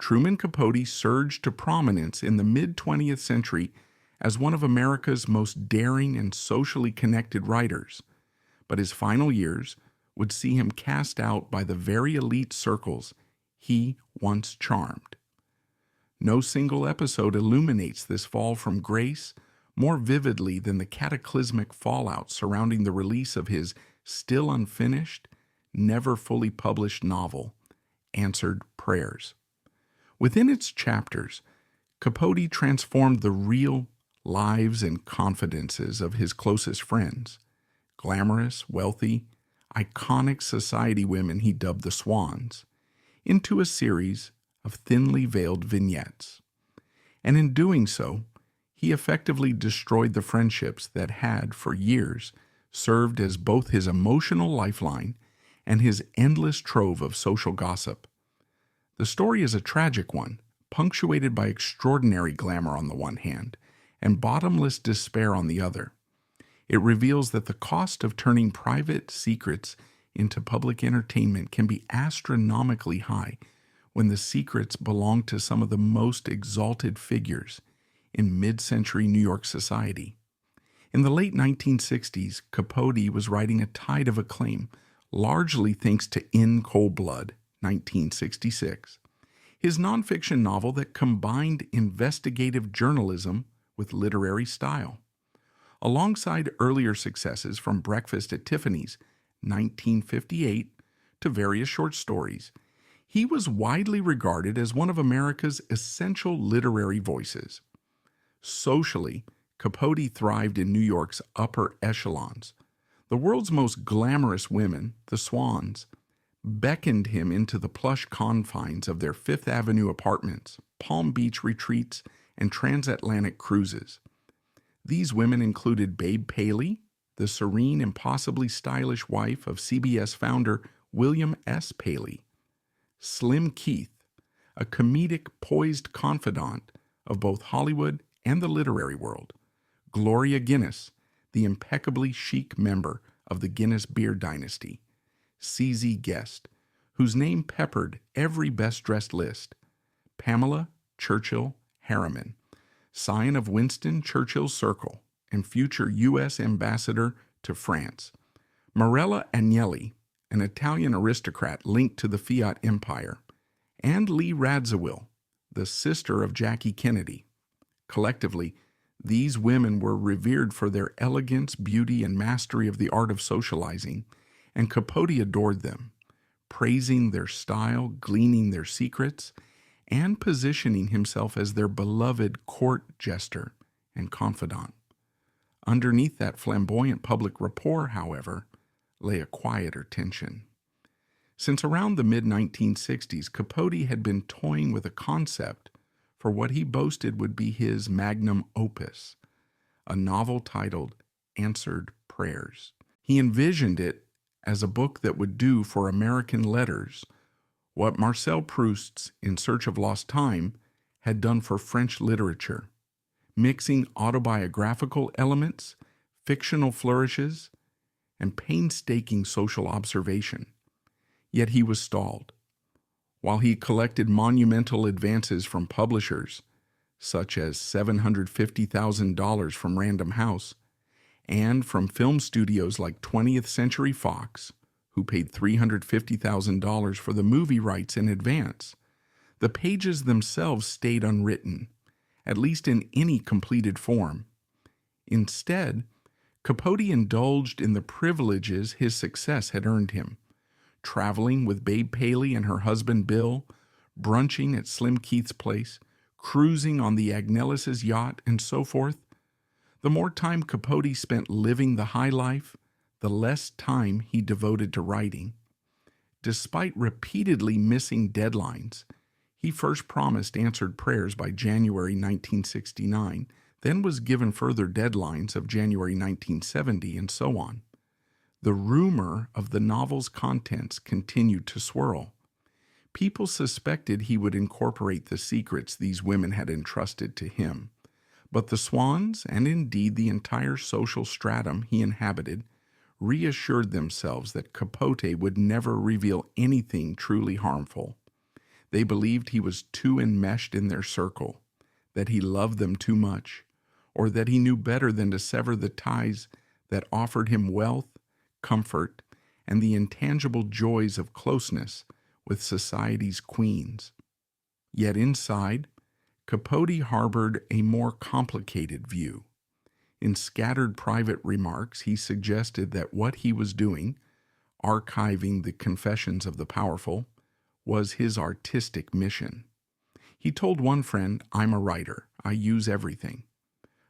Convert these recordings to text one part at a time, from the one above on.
Truman Capote surged to prominence in the mid-20th century as one of America's most daring and socially connected writers, but his final years would see him cast out by the very elite circles he once charmed. No single episode illuminates this fall from grace more vividly than the cataclysmic fallout surrounding the release of his still unfinished, never fully published novel, Answered Prayers. Within its chapters, Capote transformed the real lives and confidences of his closest friends, glamorous, wealthy, iconic society women he dubbed the Swans, into a series of thinly veiled vignettes. And in doing so, he effectively destroyed the friendships that had, for years, served as both his emotional lifeline and his endless trove of social gossip. The story is a tragic one, punctuated by extraordinary glamour on the one hand and bottomless despair on the other. It reveals that the cost of turning private secrets into public entertainment can be astronomically high when the secrets belong to some of the most exalted figures in mid-century New York society. In the late 1960s, Capote was riding a tide of acclaim, largely thanks to In Cold Blood, 1966, his nonfiction novel that combined investigative journalism with literary style. Alongside earlier successes from Breakfast at Tiffany's, 1958, to various short stories, he was widely regarded as one of America's essential literary voices. Socially, Capote thrived in New York's upper echelons. The world's most glamorous women, the Swans, beckoned him into the plush confines of their Fifth Avenue apartments, Palm Beach retreats, and transatlantic cruises. These women included Babe Paley, the serene, impossibly stylish wife of CBS founder William S. Paley; Slim Keith, a comedic, poised confidant of both Hollywood and the literary world; Gloria Guinness, the impeccably chic member of the Guinness beer dynasty; C.Z. Guest, whose name peppered every best-dressed list; Pamela Churchill Harriman, scion of Winston Churchill's circle and future U.S. ambassador to France; Morella Agnelli, an Italian aristocrat linked to the Fiat Empire; and Lee Radziwill, the sister of Jackie Kennedy. Collectively, these women were revered for their elegance, beauty, and mastery of the art of socializing, and Capote adored them, praising their style, gleaning their secrets, and positioning himself as their beloved court jester and confidant. Underneath that flamboyant public rapport, however, lay a quieter tension. Since around the mid-1960s, Capote had been toying with a concept for what he boasted would be his magnum opus, a novel titled Answered Prayers. He envisioned it as a book that would do for American letters what Marcel Proust's In Search of Lost Time had done for French literature, mixing autobiographical elements, fictional flourishes, and painstaking social observation. Yet he was stalled. While he collected monumental advances from publishers, such as $750,000 from Random House, and from film studios like 20th Century Fox, who paid $350,000 for the movie rights in advance, the pages themselves stayed unwritten, at least in any completed form. Instead, Capote indulged in the privileges his success had earned him, traveling with Babe Paley and her husband Bill, brunching at Slim Keith's place, cruising on the Agnellis' yacht, and so forth. The more time Capote spent living the high life, the less time he devoted to writing. Despite repeatedly missing deadlines, he first promised Answered Prayers by January 1969, then was given further deadlines of January 1970, and so on. The rumor of the novel's contents continued to swirl. People suspected he would incorporate the secrets these women had entrusted to him, but the Swans, and indeed the entire social stratum he inhabited, reassured themselves that Capote would never reveal anything truly harmful. They believed he was too enmeshed in their circle, that he loved them too much, or that he knew better than to sever the ties that offered him wealth, comfort, and the intangible joys of closeness with society's queens. Yet inside, Capote harbored a more complicated view. In scattered private remarks, he suggested that what he was doing, archiving the confessions of the powerful, was his artistic mission. He told one friend, "I'm a writer. I use everything."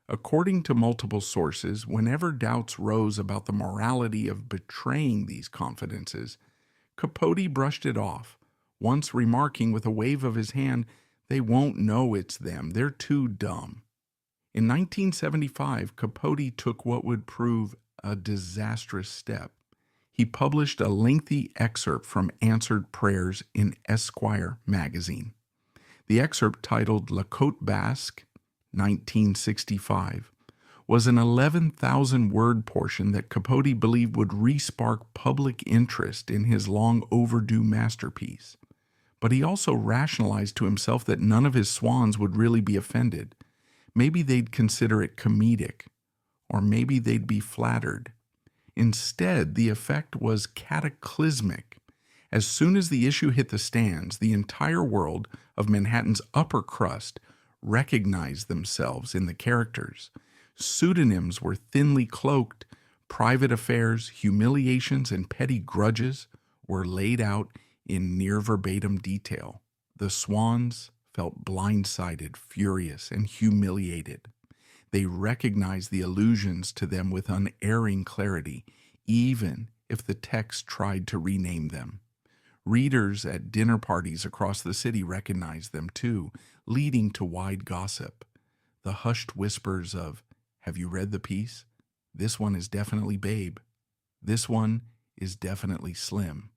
According to multiple sources, whenever doubts rose about the morality of betraying these confidences, Capote brushed it off, once remarking with a wave of his hand, "They won't know it's them. They're too dumb." In 1975, Capote took what would prove a disastrous step. He published a lengthy excerpt from Answered Prayers in Esquire magazine. The excerpt, titled La Côte Basque, 1965, was an 11,000-word portion that Capote believed would re-spark public interest in his long-overdue masterpiece. But he also rationalized to himself that none of his swans would really be offended. Maybe they'd consider it comedic, or maybe they'd be flattered. Instead, the effect was cataclysmic. As soon as the issue hit the stands, the entire world of Manhattan's upper crust recognized themselves in the characters. Pseudonyms were thinly cloaked, private affairs, humiliations, and petty grudges were laid out in near verbatim detail. The swans felt blindsided, furious, and humiliated. They recognized the allusions to them with unerring clarity, even if the text tried to rename them. Readers at dinner parties across the city recognized them too, leading to wide gossip. The hushed whispers of, "Have you read the piece? This one is definitely Babe. This one is definitely Slim."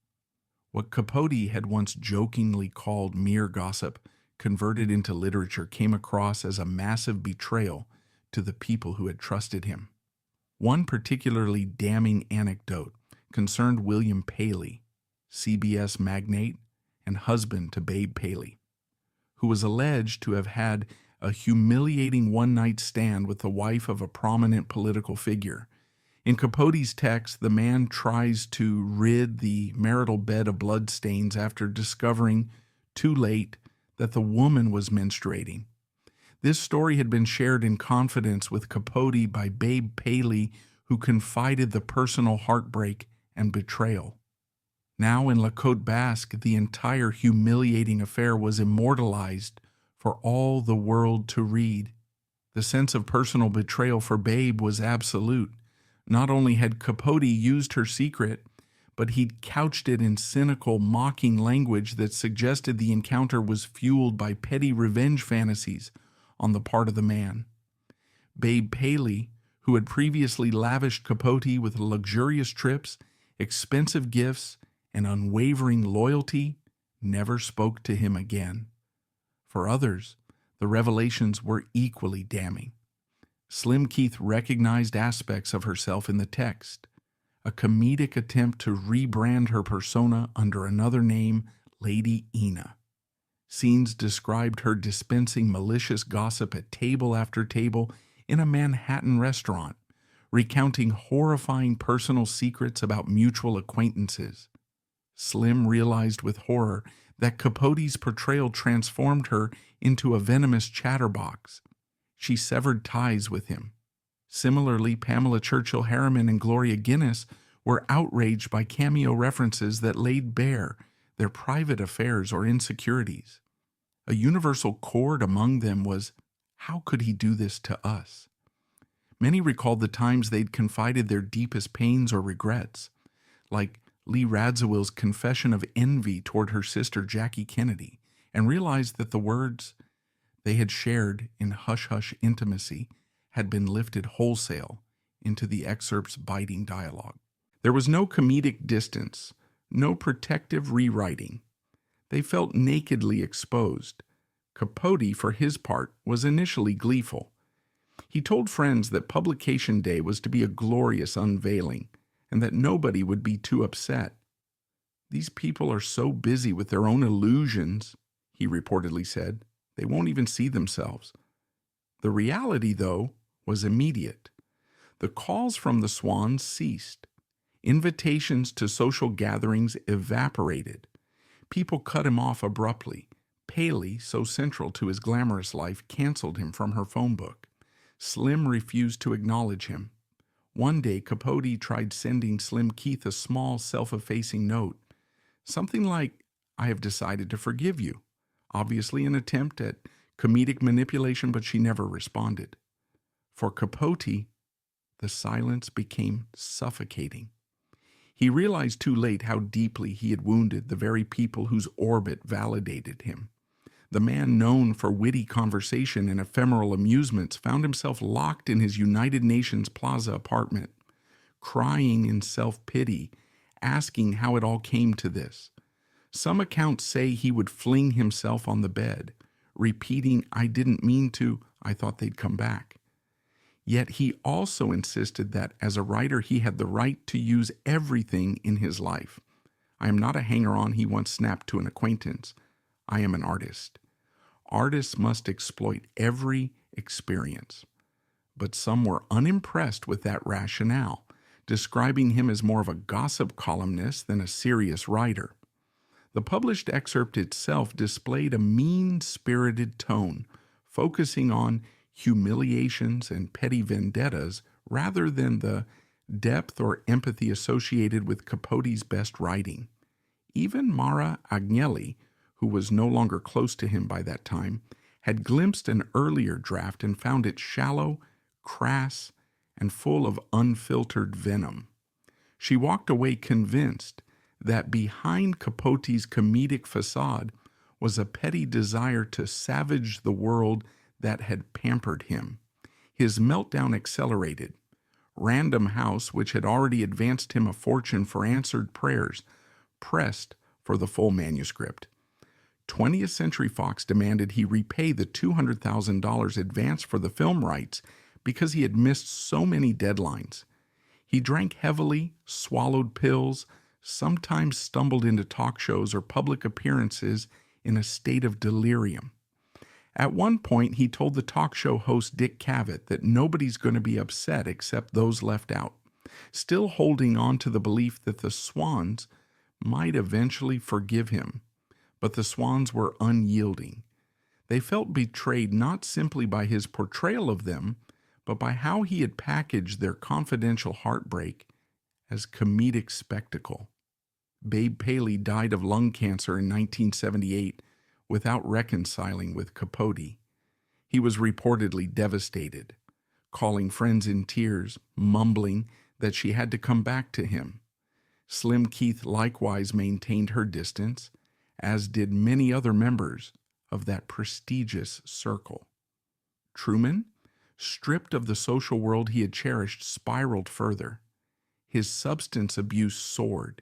What Capote had once jokingly called mere gossip, converted into literature, came across as a massive betrayal to the people who had trusted him. One particularly damning anecdote concerned William Paley, CBS magnate and husband to Babe Paley, who was alleged to have had a humiliating one-night stand with the wife of a prominent political figure. In Capote's text, the man tries to rid the marital bed of bloodstains after discovering, too late, that the woman was menstruating. This story had been shared in confidence with Capote by Babe Paley, who confided the personal heartbreak and betrayal. Now in La Côte Basque, the entire humiliating affair was immortalized for all the world to read. The sense of personal betrayal for Babe was absolute. Not only had Capote used her secret, but he'd couched it in cynical, mocking language that suggested the encounter was fueled by petty revenge fantasies on the part of the man. Babe Paley, who had previously lavished Capote with luxurious trips, expensive gifts, and unwavering loyalty, never spoke to him again. For others, the revelations were equally damning. Slim Keith recognized aspects of herself in the text, a comedic attempt to rebrand her persona under another name, Lady Ina. Scenes described her dispensing malicious gossip at table after table in a Manhattan restaurant, recounting horrifying personal secrets about mutual acquaintances. Slim realized with horror that Capote's portrayal transformed her into a venomous chatterbox. She severed ties with him. Similarly, Pamela Churchill Harriman and Gloria Guinness were outraged by cameo references that laid bare their private affairs or insecurities. A universal chord among them was, "How could he do this to us?" Many recalled the times they'd confided their deepest pains or regrets, like Lee Radzawill's confession of envy toward her sister Jackie Kennedy, and realized that the words they had shared in hush-hush intimacy had been lifted wholesale into the excerpt's biting dialogue. There was no comedic distance, no protective rewriting. They felt nakedly exposed. Capote, for his part, was initially gleeful. He told friends that publication day was to be a glorious unveiling, and that nobody would be too upset. "These people are so busy with their own illusions," he reportedly said. They won't even see themselves. The reality, though, was immediate. The calls from the swans ceased. Invitations to social gatherings evaporated. People cut him off abruptly. Paley, so central to his glamorous life, canceled him from her phone book. Slim refused to acknowledge him. One day, Capote tried sending Slim Keith a small, self-effacing note. Something like, "I have decided to forgive you." Obviously an attempt at comedic manipulation, but she never responded. For Capote, the silence became suffocating. He realized too late how deeply he had wounded the very people whose orbit validated him. The man known for witty conversation and ephemeral amusements found himself locked in his United Nations Plaza apartment, crying in self-pity, asking how it all came to this. Some accounts say he would fling himself on the bed, repeating, "I didn't mean to, I thought they'd come back." Yet he also insisted that as a writer he had the right to use everything in his life. "I am not a hanger-on," he once snapped to an acquaintance. "I am an artist." Artists must exploit every experience. But some were unimpressed with that rationale, describing him as more of a gossip columnist than a serious writer. The published excerpt itself displayed a mean-spirited tone, focusing on humiliations and petty vendettas rather than the depth or empathy associated with Capote's best writing. Even Mara Agnelli, who was no longer close to him by that time, had glimpsed an earlier draft and found it shallow, crass, and full of unfiltered venom. She walked away convinced that behind Capote's comedic facade was a petty desire to savage the world that had pampered him. His meltdown accelerated. Random House, which had already advanced him a fortune for answered prayers, pressed for the full manuscript. 20th Century Fox demanded he repay the $200,000 advance for the film rights because he had missed so many deadlines. He drank heavily, swallowed pills, sometimes stumbled into talk shows or public appearances in a state of delirium. At one point, he told the talk show host Dick Cavett that nobody's going to be upset except those left out, still holding on to the belief that the swans might eventually forgive him. But the swans were unyielding. They felt betrayed not simply by his portrayal of them, but by how he had packaged their confidential heartbreak as comedic spectacle. Babe Paley died of lung cancer in 1978 without reconciling with Capote. He was reportedly devastated, calling friends in tears, mumbling that she had to come back to him. Slim Keith likewise maintained her distance, as did many other members of that prestigious circle. Truman, stripped of the social world he had cherished, spiraled further. His substance abuse soared.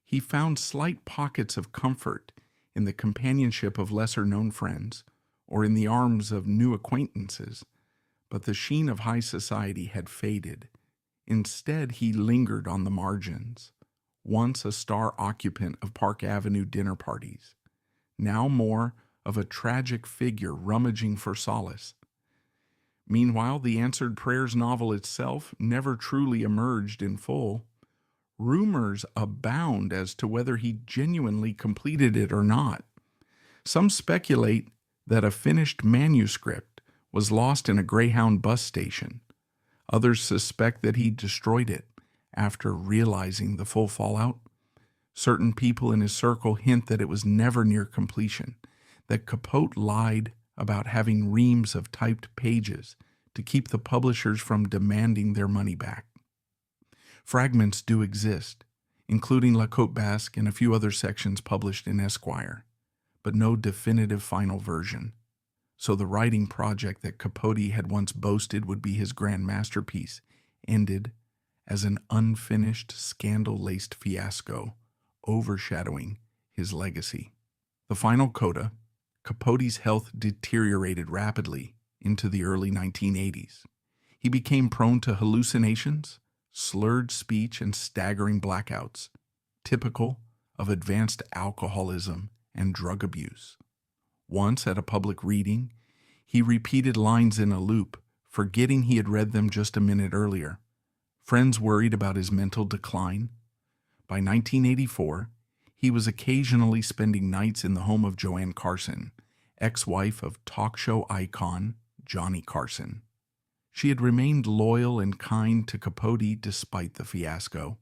He found slight pockets of comfort in the companionship of lesser-known friends or in the arms of new acquaintances, but the sheen of high society had faded. Instead, he lingered on the margins, once a star occupant of Park Avenue dinner parties, now more of a tragic figure rummaging for solace. Meanwhile, the Answered Prayers novel itself never truly emerged in full. Rumors abound as to whether he genuinely completed it or not. Some speculate that a finished manuscript was lost in a Greyhound bus station. Others suspect that he destroyed it after realizing the full fallout. Certain people in his circle hint that it was never near completion, that Capote lied about having reams of typed pages to keep the publishers from demanding their money back. Fragments do exist, including La Côte Basque and a few other sections published in Esquire, but no definitive final version. So the writing project that Capote had once boasted would be his grand masterpiece ended as an unfinished, scandal-laced fiasco, overshadowing his legacy. The final coda, Capote's health deteriorated rapidly into the early 1980s. He became prone to hallucinations, slurred speech, and staggering blackouts, typical of advanced alcoholism and drug abuse. Once at a public reading, he repeated lines in a loop, forgetting he had read them just a minute earlier. Friends worried about his mental decline. By 1984, he was occasionally spending nights in the home of Joanne Carson, ex-wife of talk show icon Johnny Carson. She had remained loyal and kind to Capote despite the fiasco.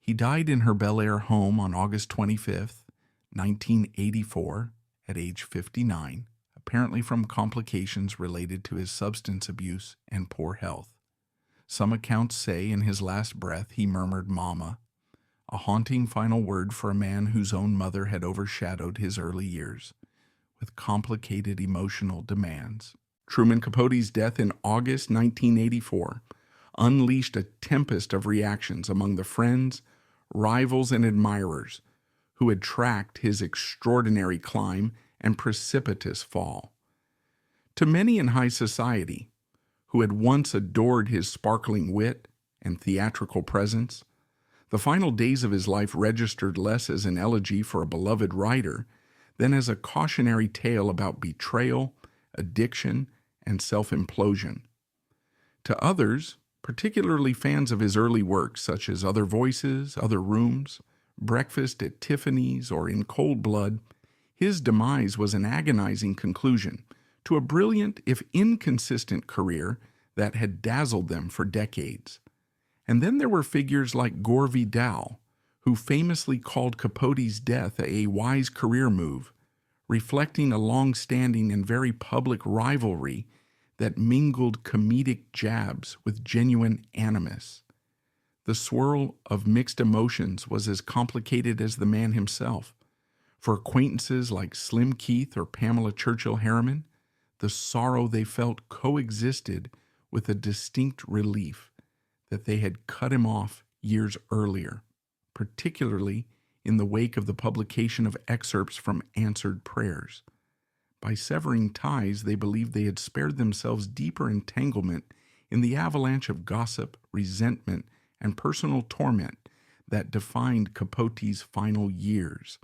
He died in her Bel Air home on August 25, 1984, at age 59, apparently from complications related to his substance abuse and poor health. Some accounts say in his last breath he murmured "Mama," a haunting final word for a man whose own mother had overshadowed his early years, with complicated emotional demands. Truman Capote's death in August 1984 unleashed a tempest of reactions among the friends, rivals, and admirers who had tracked his extraordinary climb and precipitous fall. To many in high society, who had once adored his sparkling wit and theatrical presence, the final days of his life registered less as an elegy for a beloved writer than as a cautionary tale about betrayal, addiction, and self-implosion. To others, particularly fans of his early works such as Other Voices, Other Rooms, Breakfast at Tiffany's, or In Cold Blood, his demise was an agonizing conclusion to a brilliant, if inconsistent, career that had dazzled them for decades. And then there were figures like Gore Vidal, who famously called Capote's death a wise career move, reflecting a long-standing and very public rivalry that mingled comedic jabs with genuine animus. The swirl of mixed emotions was as complicated as the man himself. For acquaintances like Slim Keith or Pamela Churchill Harriman, the sorrow they felt coexisted with a distinct relief that they had cut him off years earlier, particularly in the wake of the publication of excerpts from answered prayers. By severing ties, they believed they had spared themselves deeper entanglement in the avalanche of gossip, resentment, and personal torment that defined Capote's final years.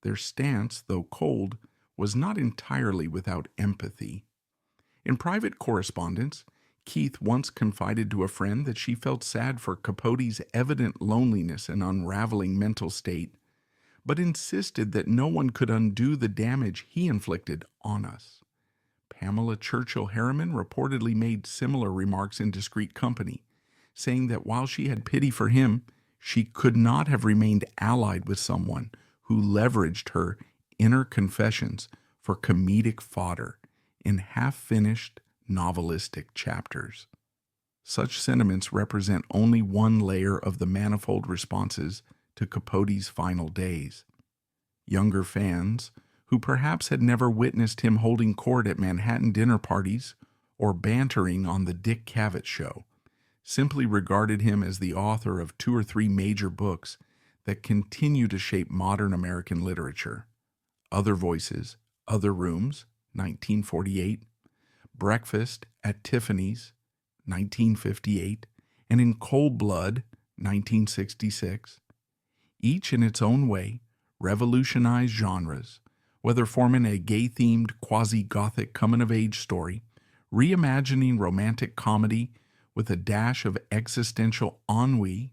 Their stance, though cold, was not entirely without empathy. In private correspondence, Keith once confided to a friend that she felt sad for Capote's evident loneliness and unraveling mental state, but insisted that no one could undo the damage he inflicted on us. Pamela Churchill Harriman reportedly made similar remarks in discreet company, saying that while she had pity for him, she could not have remained allied with someone who leveraged her inner confessions for comedic fodder in half-finished novelistic chapters. Such sentiments represent only one layer of the manifold responses to Capote's final days. Younger fans, who perhaps had never witnessed him holding court at Manhattan dinner parties or bantering on the Dick Cavett Show, simply regarded him as the author of 2 or 3 major books that continue to shape modern American literature. Other Voices, Other Rooms, 1948, Breakfast at Tiffany's, 1958, and In Cold Blood, 1966. Each in its own way revolutionized genres, whether forming a gay-themed quasi-gothic coming-of-age story, reimagining romantic comedy with a dash of existential ennui,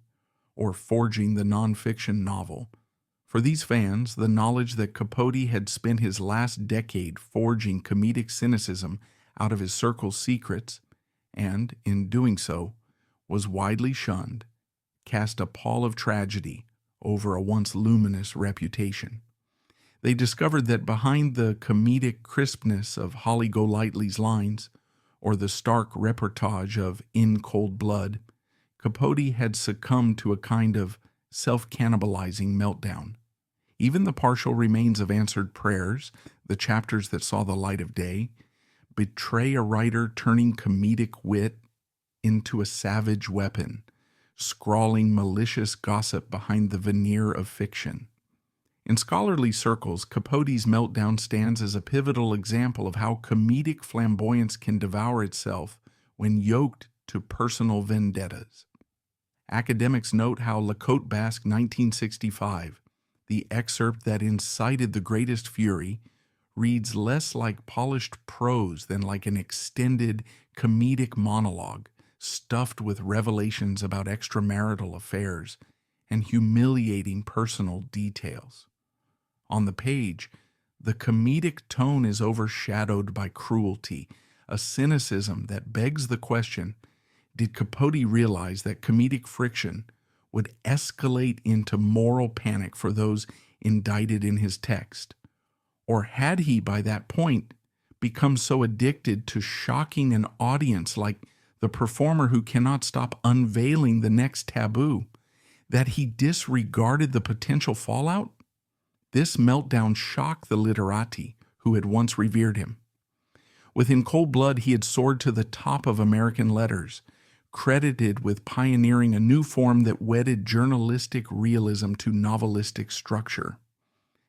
or forging the nonfiction novel. For these fans, the knowledge that Capote had spent his last decade forging comedic cynicism out of his circle's secrets, and, in doing so, was widely shunned, cast a pall of tragedy over a once luminous reputation. They discovered that behind the comedic crispness of Holly Golightly's lines, or the stark reportage of In Cold Blood, Capote had succumbed to a kind of self-cannibalizing meltdown. Even the partial remains of Answered Prayers, the chapters that saw the light of day, betray a writer turning comedic wit into a savage weapon, scrawling malicious gossip behind the veneer of fiction. In scholarly circles, Capote's meltdown stands as a pivotal example of how comedic flamboyance can devour itself when yoked to personal vendettas. Academics note how Lacote Basque 1965, the excerpt that incited the greatest fury, reads less like polished prose than like an extended comedic monologue stuffed with revelations about extramarital affairs and humiliating personal details. On the page, the comedic tone is overshadowed by cruelty, a cynicism that begs the question, did Capote realize that comedic friction would escalate into moral panic for those indicted in his text? Or had he, by that point, become so addicted to shocking an audience like the performer who cannot stop unveiling the next taboo, that he disregarded the potential fallout? This meltdown shocked the literati who had once revered him. Within cold blood, he had soared to the top of American letters, credited with pioneering a new form that wedded journalistic realism to novelistic structure.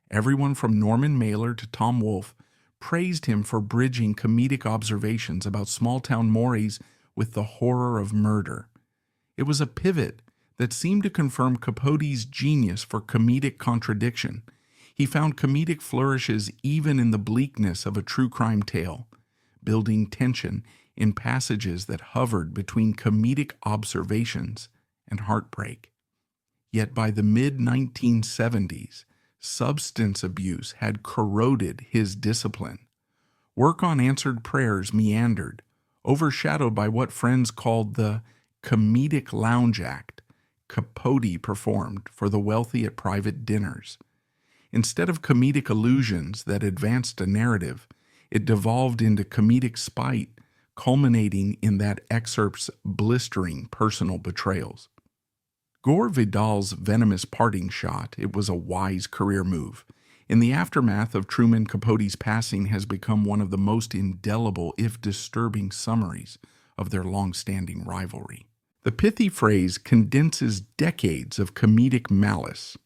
Everyone from Norman Mailer to Tom Wolfe praised him for bridging comedic observations about small-town mores with the horror of murder. It was a pivot that seemed to confirm Capote's genius for comedic contradiction. He found comedic flourishes even in the bleakness of a true crime tale, building tension in passages that hovered between comedic observations and heartbreak. Yet by the mid-1970s, substance abuse had corroded his discipline. Work on answered prayers meandered, overshadowed by what friends called the comedic lounge act Capote performed for the wealthy at private dinners. Instead of comedic allusions that advanced a narrative, it devolved into comedic spite, culminating in that excerpt's blistering personal betrayals. Gore Vidal's venomous parting shot, it was a wise career move. In the aftermath of Truman Capote's passing has become one of the most indelible, if disturbing, summaries of their long-standing rivalry. The pithy phrase condenses decades of comedic malice,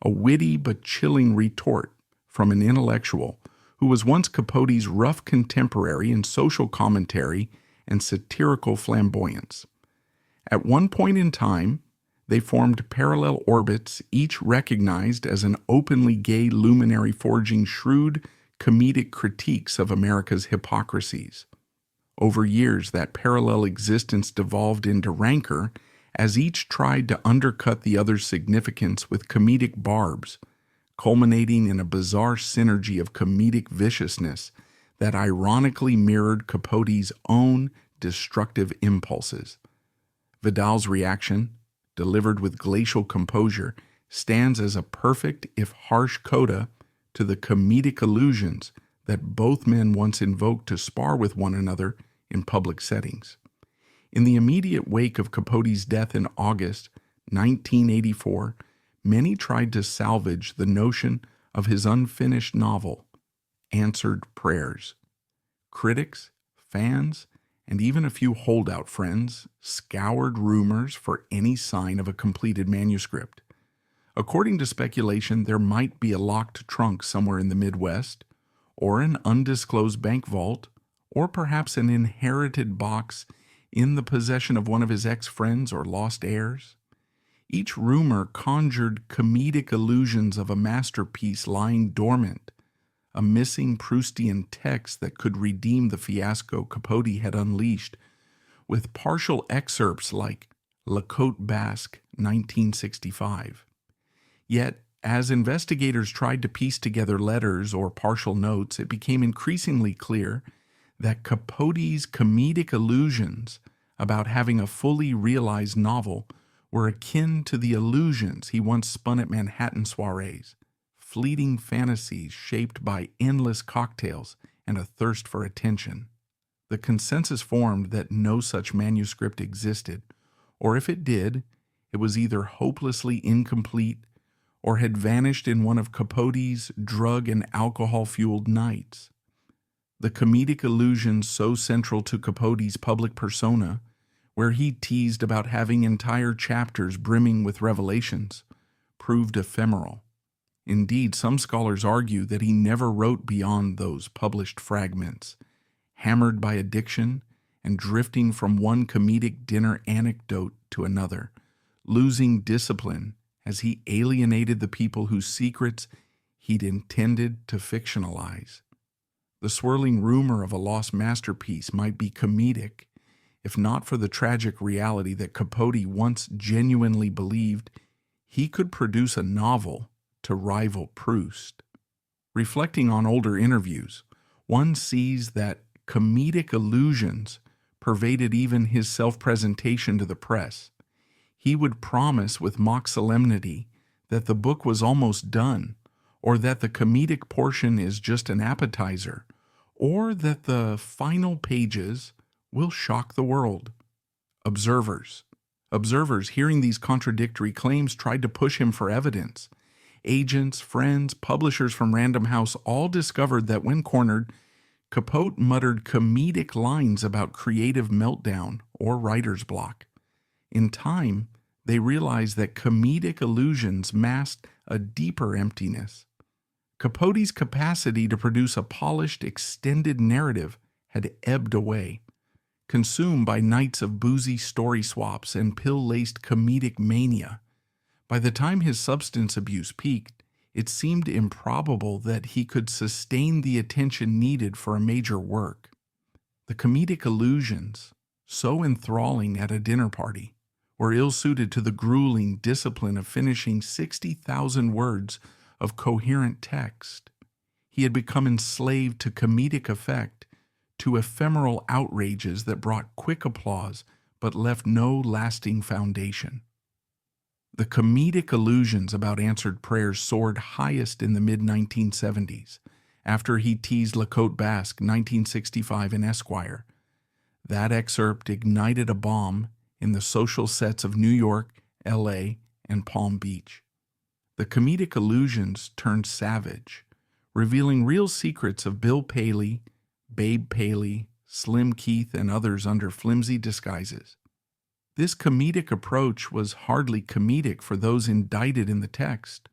a witty but chilling retort from an intellectual who was once Capote's rough contemporary in social commentary and satirical flamboyance. At one point in time, they formed parallel orbits, each recognized as an openly gay luminary forging shrewd comedic critiques of America's hypocrisies. Over years, that parallel existence devolved into rancor as each tried to undercut the other's significance with comedic barbs, culminating in a bizarre synergy of comedic viciousness that ironically mirrored Capote's own destructive impulses. Vidal's reaction, delivered with glacial composure, stands as a perfect, if harsh, coda to the comedic illusions that both men once invoked to spar with one another in public settings. In the immediate wake of Capote's death in August 1984, many tried to salvage the notion of his unfinished novel, Answered Prayers. Critics, fans, and even a few holdout friends scoured rumors for any sign of a completed manuscript. According to speculation, there might be a locked trunk somewhere in the Midwest, or an undisclosed bank vault, or perhaps an inherited box in the possession of one of his ex-friends or lost heirs. Each rumor conjured comedic illusions of a masterpiece lying dormant, a missing Proustian text that could redeem the fiasco Capote had unleashed, with partial excerpts like La Côte Basque, 1965. Yet, as investigators tried to piece together letters or partial notes, it became increasingly clear that Capote's comedic illusions about having a fully realized novel were akin to the illusions he once spun at Manhattan soirees, fleeting fantasies shaped by endless cocktails and a thirst for attention. The consensus formed that no such manuscript existed, or if it did, it was either hopelessly incomplete or had vanished in one of Capote's drug and alcohol-fueled nights. The comedic illusions so central to Capote's public persona, where he teased about having entire chapters brimming with revelations, proved ephemeral. Indeed, some scholars argue that he never wrote beyond those published fragments, hammered by addiction and drifting from one comedic dinner anecdote to another, losing discipline as he alienated the people whose secrets he'd intended to fictionalize. The swirling rumor of a lost masterpiece might be comedic, if not for the tragic reality that Capote once genuinely believed he could produce a novel to rival Proust. Reflecting on older interviews, one sees that comedic illusions pervaded even his self-presentation to the press. He would promise with mock solemnity that the book was almost done, or that the comedic portion is just an appetizer, or that the final pages will shock the world. Observers, hearing these contradictory claims, tried to push him for evidence. Agents, friends, publishers from Random House all discovered that when cornered, Capote muttered comedic lines about creative meltdown or writer's block. In time, they realized that comedic illusions masked a deeper emptiness. Capote's capacity to produce a polished, extended narrative had ebbed away, consumed by nights of boozy story swaps and pill-laced comedic mania. By the time his substance abuse peaked, it seemed improbable that he could sustain the attention needed for a major work. The comedic illusions, so enthralling at a dinner party, were ill-suited to the grueling discipline of finishing 60,000 words of coherent text. He had become enslaved to comedic effect, to ephemeral outrages that brought quick applause but left no lasting foundation. The comedic illusions about answered prayers soared highest in the mid-1970s, after he teased LaCote Basque 1965 in Esquire. That excerpt ignited a bomb in the social sets of New York, L.A., and Palm Beach. The comedic illusions turned savage, revealing real secrets of Bill Paley, Babe Paley, Slim Keith, and others under flimsy disguises. This comedic approach was hardly comedic for those indicted in the text,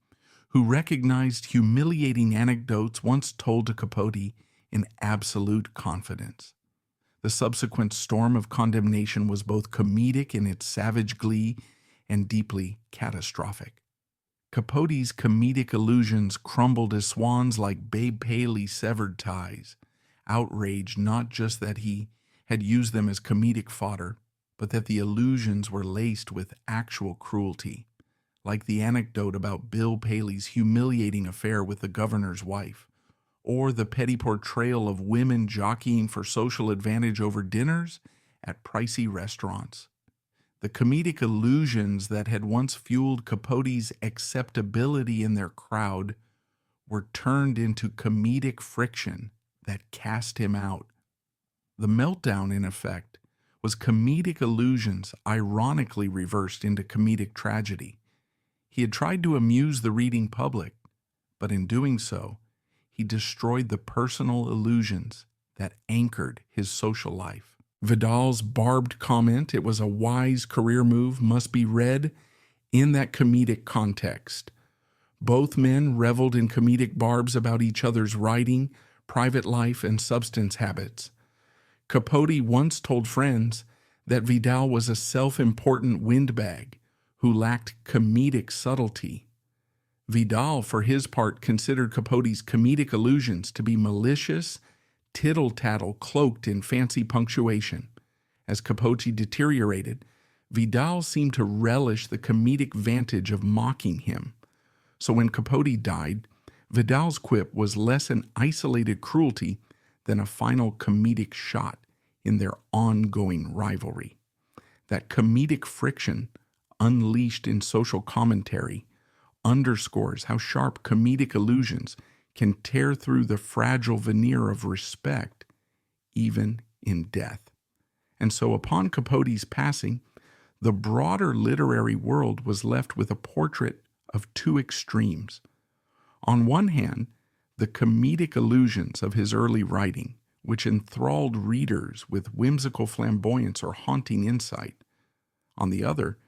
who recognized humiliating anecdotes once told to Capote in absolute confidence. The subsequent storm of condemnation was both comedic in its savage glee and deeply catastrophic. Capote's comedic illusions crumbled as swans like Babe Paley's severed ties, outraged not just that he had used them as comedic fodder, but that the illusions were laced with actual cruelty, like the anecdote about Bill Paley's humiliating affair with the governor's wife, or the petty portrayal of women jockeying for social advantage over dinners at pricey restaurants. The comedic illusions that had once fueled Capote's acceptability in their crowd were turned into comedic friction that cast him out. The meltdown, in effect, was comedic illusions ironically reversed into comedic tragedy. He had tried to amuse the reading public, but in doing so, he destroyed the personal illusions that anchored his social life. Vidal's barbed comment, "It was a wise career move," must be read in that comedic context. Both men reveled in comedic barbs about each other's writing, private life, and substance habits. Capote once told friends that Vidal was a self-important windbag who lacked comedic subtlety. Vidal, for his part, considered Capote's comedic illusions to be malicious tittle-tattle cloaked in fancy punctuation. As Capote deteriorated, Vidal seemed to relish the comedic vantage of mocking him. So when Capote died, Vidal's quip was less an isolated cruelty than a final comedic shot in their ongoing rivalry. That comedic friction, unleashed in social commentary, underscores how sharp comedic illusions can tear through the fragile veneer of respect, even in death. And so upon Capote's passing, the broader literary world was left with a portrait of two extremes. On one hand, the comedic illusions of his early writing, which enthralled readers with whimsical flamboyance or haunting insight. On the other,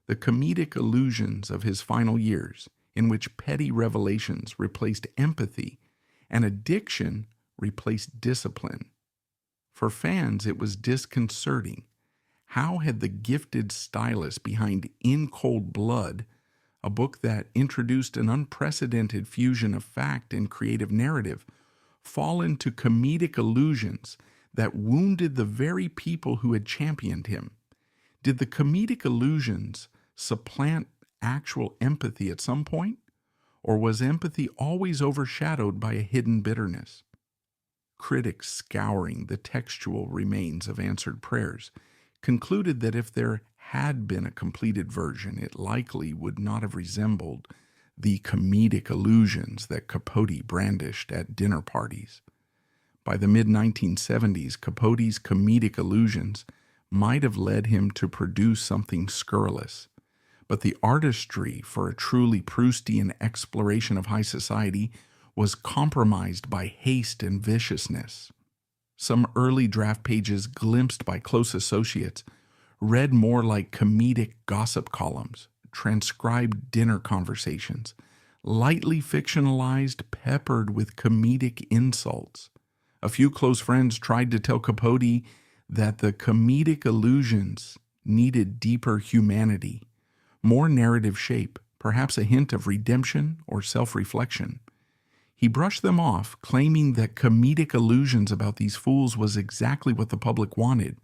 the comedic illusions of his final years, in which petty revelations replaced empathy and addiction replaced discipline. For fans, it was disconcerting. How had the gifted stylist behind In Cold Blood, a book that introduced an unprecedented fusion of fact and creative narrative, fall into comedic illusions that wounded the very people who had championed him? Did the comedic illusions supplant actual empathy at some point? Or was empathy always overshadowed by a hidden bitterness? Critics scouring the textual remains of answered prayers concluded that if there had been a completed version, it likely would not have resembled the comedic illusions that Capote brandished at dinner parties. By the mid-1970s, Capote's comedic illusions might have led him to produce something scurrilous, but the artistry for a truly Proustian exploration of high society was compromised by haste and viciousness. Some early draft pages glimpsed by close associates read more like comedic gossip columns, transcribed dinner conversations, lightly fictionalized, peppered with comedic insults. A few close friends tried to tell Capote that the comedic illusions needed deeper humanity, more narrative shape, perhaps a hint of redemption or self-reflection. He brushed them off, claiming that comedic illusions about these fools was exactly what the public wanted.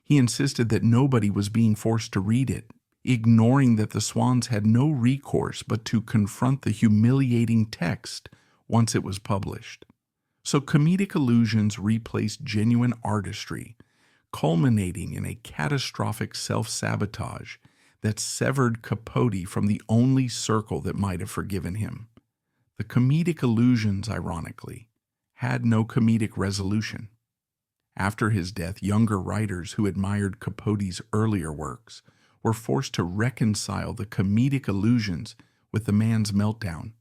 He insisted that nobody was being forced to read it, ignoring that the Swans had no recourse but to confront the humiliating text once it was published. So comedic illusions replaced genuine artistry, culminating in a catastrophic self-sabotage that severed Capote from the only circle that might have forgiven him. The comedic illusions, ironically, had no comedic resolution. After his death, younger writers who admired Capote's earlier works were forced to reconcile the comedic illusions with the man's meltdown.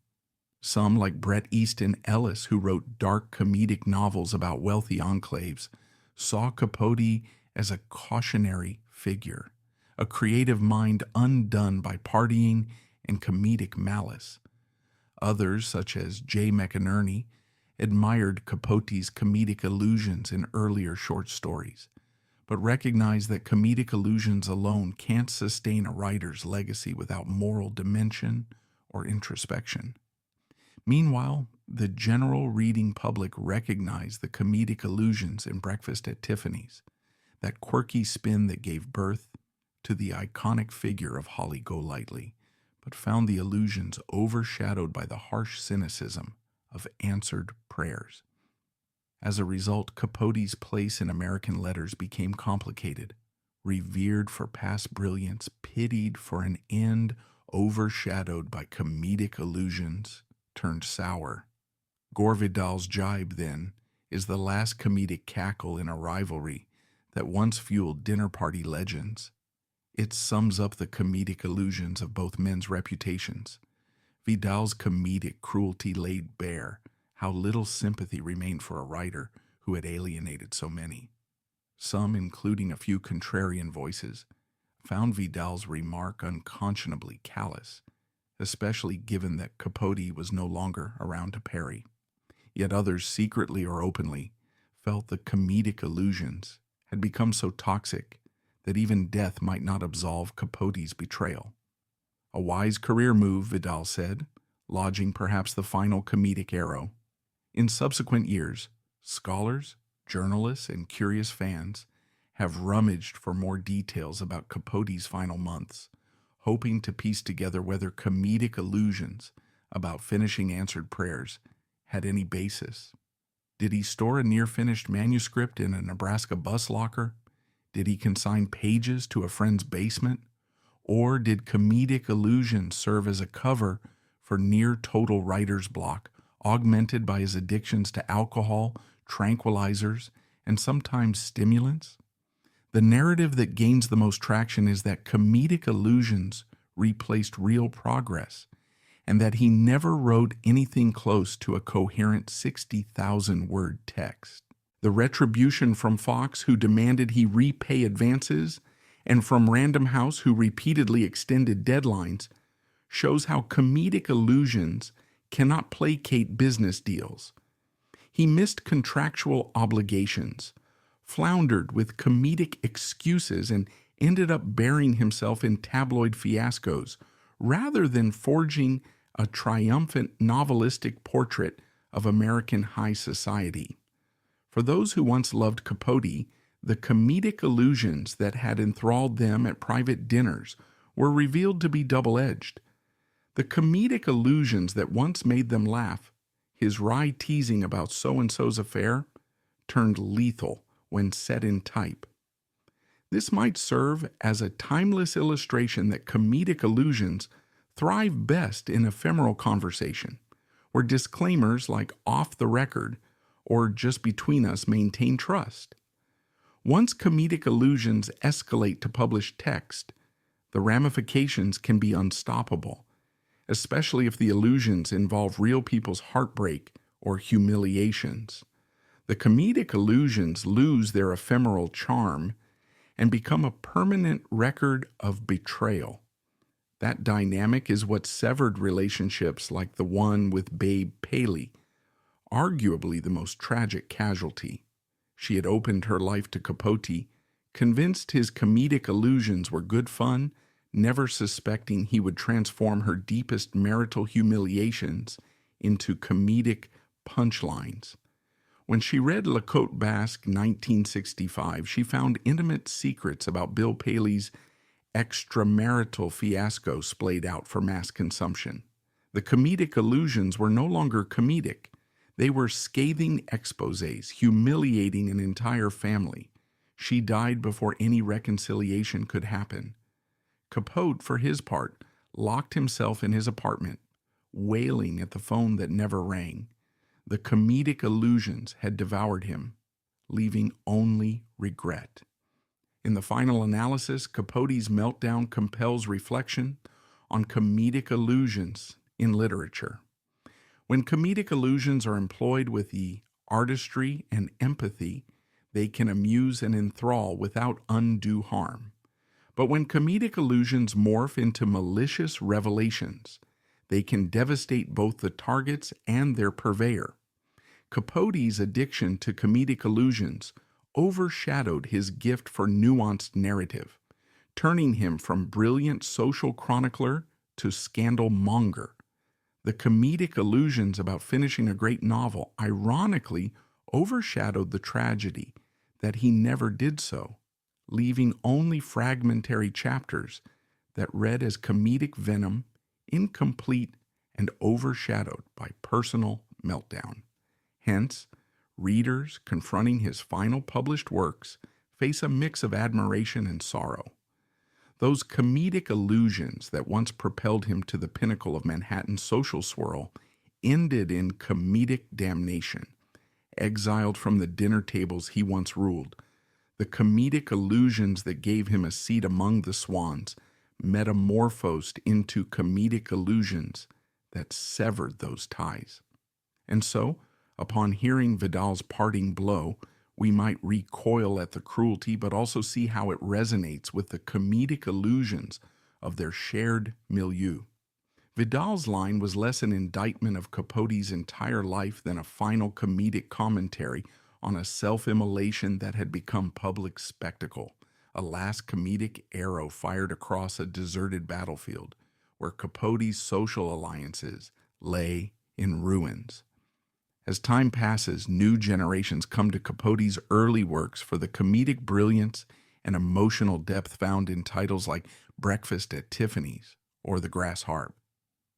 Some, like Bret Easton Ellis, who wrote dark comedic novels about wealthy enclaves, saw Capote as a cautionary figure, a creative mind undone by partying and comedic malice. Others, such as J. McInerney, admired Capote's comedic illusions in earlier short stories, but recognized that comedic illusions alone can't sustain a writer's legacy without moral dimension or introspection. Meanwhile, the general reading public recognized the comedic illusions in Breakfast at Tiffany's, that quirky spin that gave birth to the iconic figure of Holly Golightly, but found the illusions overshadowed by the harsh cynicism of answered prayers. As a result, Capote's place in American letters became complicated, revered for past brilliance, pitied for an end overshadowed by comedic illusions, turned sour. Gore Vidal's jibe, then, is the last comedic cackle in a rivalry that once fueled dinner party legends. It sums up the comedic illusions of both men's reputations. Vidal's comedic cruelty laid bare how little sympathy remained for a writer who had alienated so many. Some, including a few contrarian voices, found Vidal's remark unconscionably callous, especially given that Capote was no longer around to parry. Yet others, secretly or openly, felt the comedic illusions had become so toxic that even death might not absolve Capote's betrayal. A wise career move, Vidal said, lodging perhaps the final comedic arrow. In subsequent years, scholars, journalists, and curious fans have rummaged for more details about Capote's final months, hoping to piece together whether comedic illusions about finishing answered prayers had any basis. Did he store a near-finished manuscript in a Nebraska bus locker? Did he consign pages to a friend's basement? Or did comedic illusions serve as a cover for near-total writer's block, augmented by his addictions to alcohol, tranquilizers, and sometimes stimulants? The narrative that gains the most traction is that comedic illusions replaced real progress, and that he never wrote anything close to a coherent 60,000-word text. The retribution from Fox, who demanded he repay advances, and from Random House, who repeatedly extended deadlines, shows how comedic illusions cannot placate business deals. He missed contractual obligations, floundered with comedic excuses, and ended up burying himself in tabloid fiascos, rather than forging a triumphant novelistic portrait of American high society. For those who once loved Capote, the comedic illusions that had enthralled them at private dinners were revealed to be double-edged. The comedic illusions that once made them laugh, his wry teasing about so-and-so's affair, turned lethal when set in type. This might serve as a timeless illustration that comedic illusions thrive best in ephemeral conversation, where disclaimers like off the record or just between us maintain trust. Once comedic illusions escalate to published text, the ramifications can be unstoppable, especially if the illusions involve real people's heartbreak or humiliations. The comedic illusions lose their ephemeral charm and become a permanent record of betrayal. That dynamic is what severed relationships like the one with Babe Paley, arguably the most tragic casualty. She had opened her life to Capote, convinced his comedic illusions were good fun, never suspecting he would transform her deepest marital humiliations into comedic punchlines. When she read La Côte Basque 1965, she found intimate secrets about Bill Paley's extramarital fiasco splayed out for mass consumption. The comedic illusions were no longer comedic. They were scathing exposés, humiliating an entire family. She died before any reconciliation could happen. Capote, for his part, locked himself in his apartment, wailing at the phone that never rang. The comedic illusions had devoured him, leaving only regret. In the final analysis, Capote's meltdown compels reflection on comedic illusions in literature. When comedic illusions are employed with the artistry and empathy, they can amuse and enthrall without undue harm. But when comedic illusions morph into malicious revelations, they can devastate both the targets and their purveyor. Capote's addiction to comedic illusions overshadowed his gift for nuanced narrative, turning him from brilliant social chronicler to scandal monger. The comedic illusions about finishing a great novel ironically overshadowed the tragedy that he never did so, leaving only fragmentary chapters that read as comedic venom, incomplete and overshadowed by personal meltdown. Hence, readers confronting his final published works face a mix of admiration and sorrow. Those comedic illusions that once propelled him to the pinnacle of Manhattan's social swirl ended in comedic damnation. Exiled from the dinner tables he once ruled, the comedic illusions that gave him a seat among the swans metamorphosed into comedic illusions that severed those ties. And so, upon hearing Vidal's parting blow, we might recoil at the cruelty, but also see how it resonates with the comedic illusions of their shared milieu. Vidal's line was less an indictment of Capote's entire life than a final comedic commentary on a self-immolation that had become public spectacle, a last comedic arrow fired across a deserted battlefield, where Capote's social alliances lay in ruins. As time passes, new generations come to Capote's early works for the comedic brilliance and emotional depth found in titles like Breakfast at Tiffany's or The Grass Harp.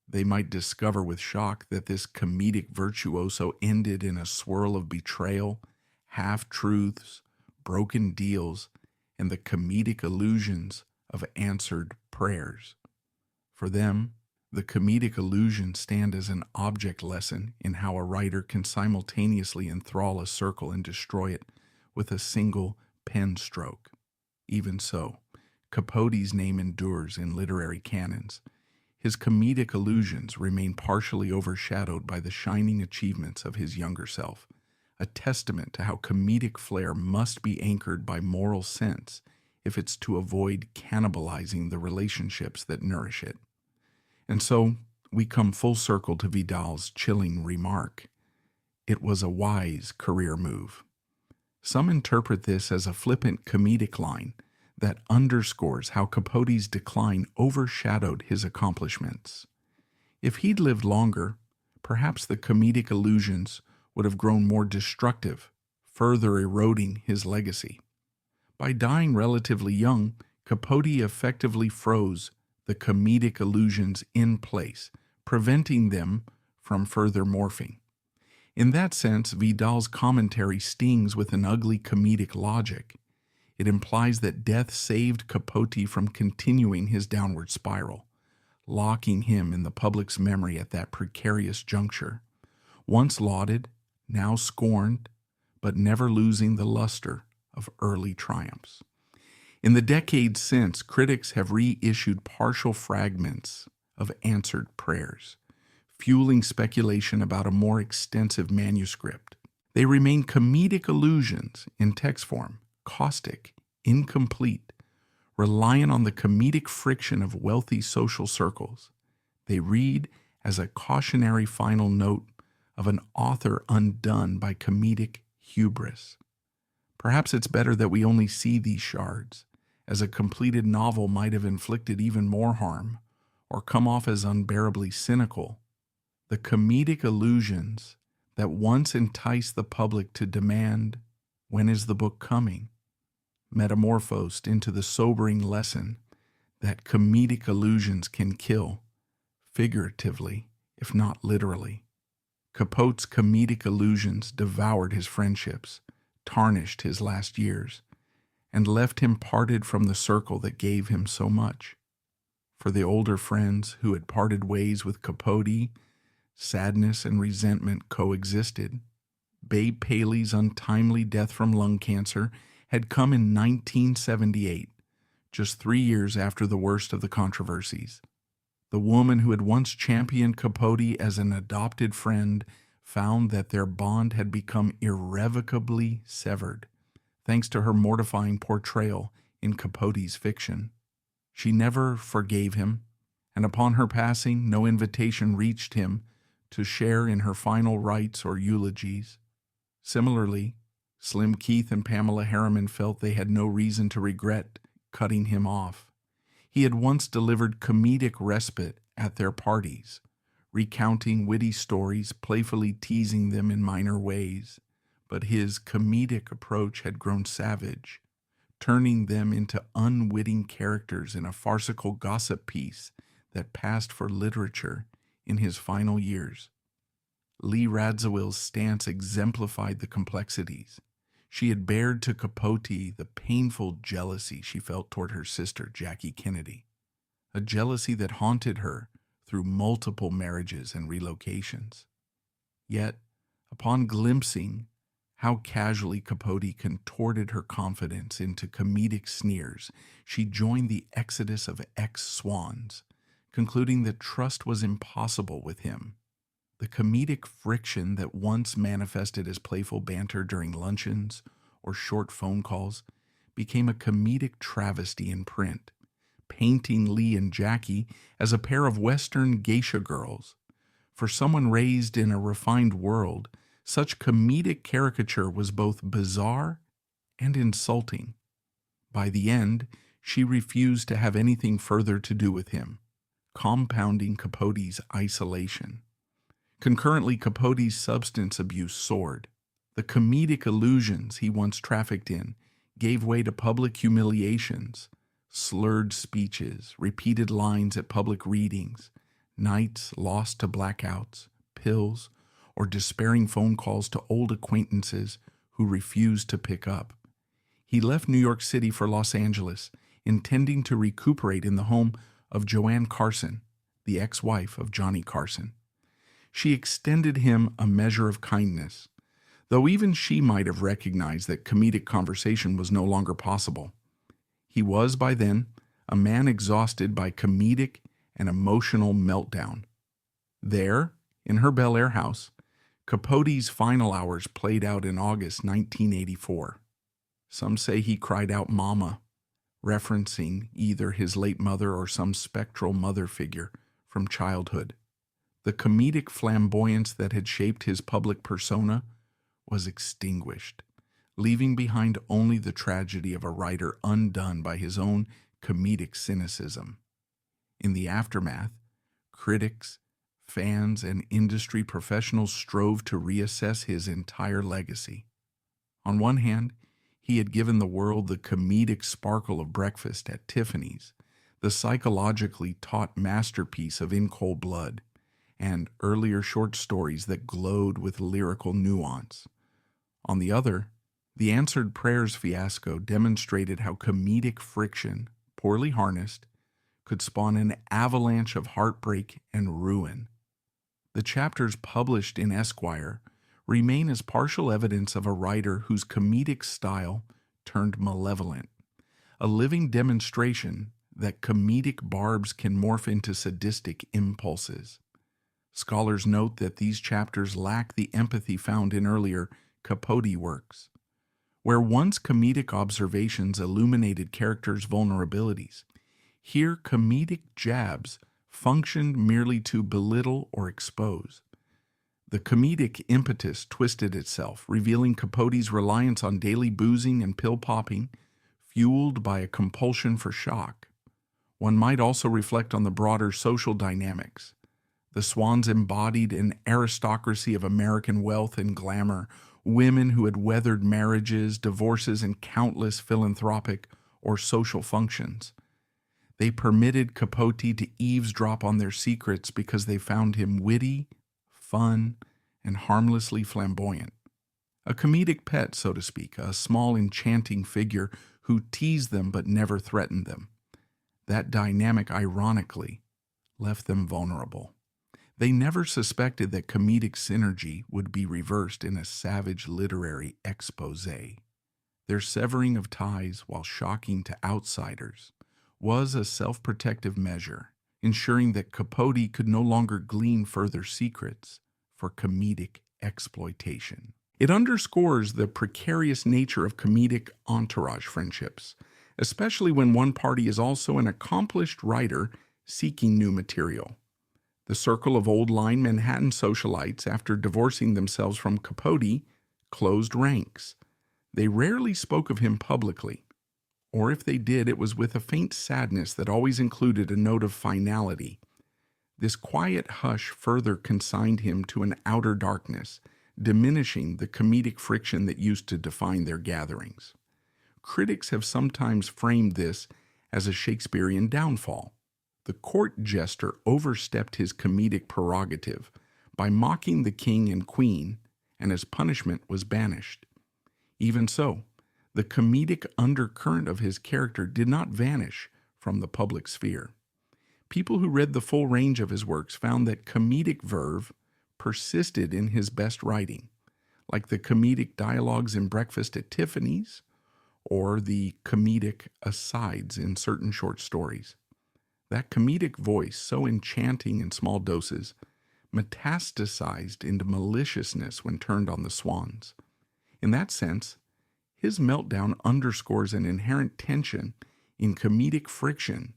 They might discover with shock that this comedic virtuoso ended in a swirl of betrayal, half-truths, broken deals, and the comedic illusions of answered prayers. For them, the comedic illusions stand as an object lesson in how a writer can simultaneously enthrall a circle and destroy it with a single pen stroke. Even so, Capote's name endures in literary canons. His comedic illusions remain partially overshadowed by the shining achievements of his younger self, a testament to how comedic flair must be anchored by moral sense if it's to avoid cannibalizing the relationships that nourish it. And so we come full circle to Vidal's chilling remark. It was a wise career move. Some interpret this as a flippant comedic line that underscores how Capote's decline overshadowed his accomplishments. If he'd lived longer, perhaps the comedic illusions would have grown more destructive, further eroding his legacy. By dying relatively young, Capote effectively froze the comedic illusions in place, preventing them from further morphing. In that sense, Vidal's commentary stings with an ugly comedic logic. It implies that death saved Capote from continuing his downward spiral, locking him in the public's memory at that precarious juncture. Once lauded, now scorned, but never losing the luster of early triumphs. In the decades since, critics have reissued partial fragments of answered prayers, fueling speculation about a more extensive manuscript. They remain comedic allusions in text form, caustic, incomplete, reliant on the comedic friction of wealthy social circles. They read as a cautionary final note of an author undone by comedic hubris. Perhaps it's better that we only see these shards, as a completed novel might have inflicted even more harm, or come off as unbearably cynical. The comedic illusions that once enticed the public to demand, "When is the book coming?" metamorphosed into the sobering lesson that comedic illusions can kill, figuratively, if not literally. Capote's comedic illusions devoured his friendships, tarnished his last years, and left him parted from the circle that gave him so much. For the older friends who had parted ways with Capote, sadness and resentment coexisted. Babe Paley's untimely death from lung cancer had come in 1978, just 3 years after the worst of the controversies. The woman who had once championed Capote as an adopted friend found that their bond had become irrevocably severed, thanks to her mortifying portrayal in Capote's fiction. She never forgave him, and upon her passing, no invitation reached him to share in her final rites or eulogies. Similarly, Slim Keith and Pamela Harriman felt they had no reason to regret cutting him off. He had once delivered comedic respite at their parties, recounting witty stories, playfully teasing them in minor ways, but his comedic approach had grown savage, turning them into unwitting characters in a farcical gossip piece that passed for literature in his final years. Lee Radziwill's stance exemplified the complexities. She had bared to Capote the painful jealousy she felt toward her sister, Jackie Kennedy, a jealousy that haunted her through multiple marriages and relocations. Yet, upon glimpsing how casually Capote contorted her confidence into comedic sneers, she joined the exodus of ex-swans, concluding that trust was impossible with him. The comedic friction that once manifested as playful banter during luncheons or short phone calls became a comedic travesty in print, painting Lee and Jackie as a pair of Western geisha girls. For someone raised in a refined world, such comedic caricature was both bizarre and insulting. By the end, she refused to have anything further to do with him, compounding Capote's isolation. Concurrently, Capote's substance abuse soared. The comedic illusions he once trafficked in gave way to public humiliations, slurred speeches, repeated lines at public readings, nights lost to blackouts, pills, or despairing phone calls to old acquaintances who refused to pick up. He left New York City for Los Angeles, intending to recuperate in the home of Joanne Carson, the ex-wife of Johnny Carson. She extended him a measure of kindness, though even she might have recognized that comedic conversation was no longer possible. He was, by then, a man exhausted by comedic and emotional meltdown. There, in her Bel Air house, Capote's final hours played out in August 1984. Some say he cried out "Mama," referencing either his late mother or some spectral mother figure from childhood. The comedic flamboyance that had shaped his public persona was extinguished, leaving behind only the tragedy of a writer undone by his own comedic cynicism. In the aftermath, critics, Fans and industry professionals strove to reassess his entire legacy. On one hand, he had given the world the comedic sparkle of Breakfast at Tiffany's, the psychologically taut masterpiece of In Cold Blood, and earlier short stories that glowed with lyrical nuance. On the other, the Answered Prayers fiasco demonstrated how comedic friction, poorly harnessed, could spawn an avalanche of heartbreak and ruin. The chapters published in Esquire remain as partial evidence of a writer whose comedic style turned malevolent, a living demonstration that comedic barbs can morph into sadistic impulses. Scholars note that these chapters lack the empathy found in earlier Capote works, where once comedic observations illuminated characters' vulnerabilities. Here, comedic jabs functioned merely to belittle or expose. The comedic impetus twisted itself, revealing Capote's reliance on daily boozing and pill-popping, fueled by a compulsion for shock. One might also reflect on the broader social dynamics. The Swans embodied an aristocracy of American wealth and glamour, women who had weathered marriages, divorces, and countless philanthropic or social functions. They permitted Capote to eavesdrop on their secrets because they found him witty, fun, and harmlessly flamboyant. A comedic pet, so to speak, a small enchanting figure who teased them but never threatened them. That dynamic, ironically, left them vulnerable. They never suspected that comedic synergy would be reversed in a savage literary expose. Their severing of ties, while shocking to outsiders, was a self-protective measure, ensuring that Capote could no longer glean further secrets for comedic exploitation. It underscores the precarious nature of comedic entourage friendships, especially when one party is also an accomplished writer seeking new material. The circle of old-line Manhattan socialites, after divorcing themselves from Capote, closed ranks. They rarely spoke of him publicly, or if they did, it was with a faint sadness that always included a note of finality. This quiet hush further consigned him to an outer darkness, diminishing the comedic friction that used to define their gatherings. Critics have sometimes framed this as a Shakespearean downfall. The court jester overstepped his comedic prerogative by mocking the king and queen, and as punishment was banished. Even so, the comedic undercurrent of his character did not vanish from the public sphere. People who read the full range of his works found that comedic verve persisted in his best writing, like the comedic dialogues in Breakfast at Tiffany's or the comedic asides in certain short stories. That comedic voice, so enchanting in small doses, metastasized into maliciousness when turned on the Swans. In that sense, his meltdown underscores an inherent tension in comedic friction.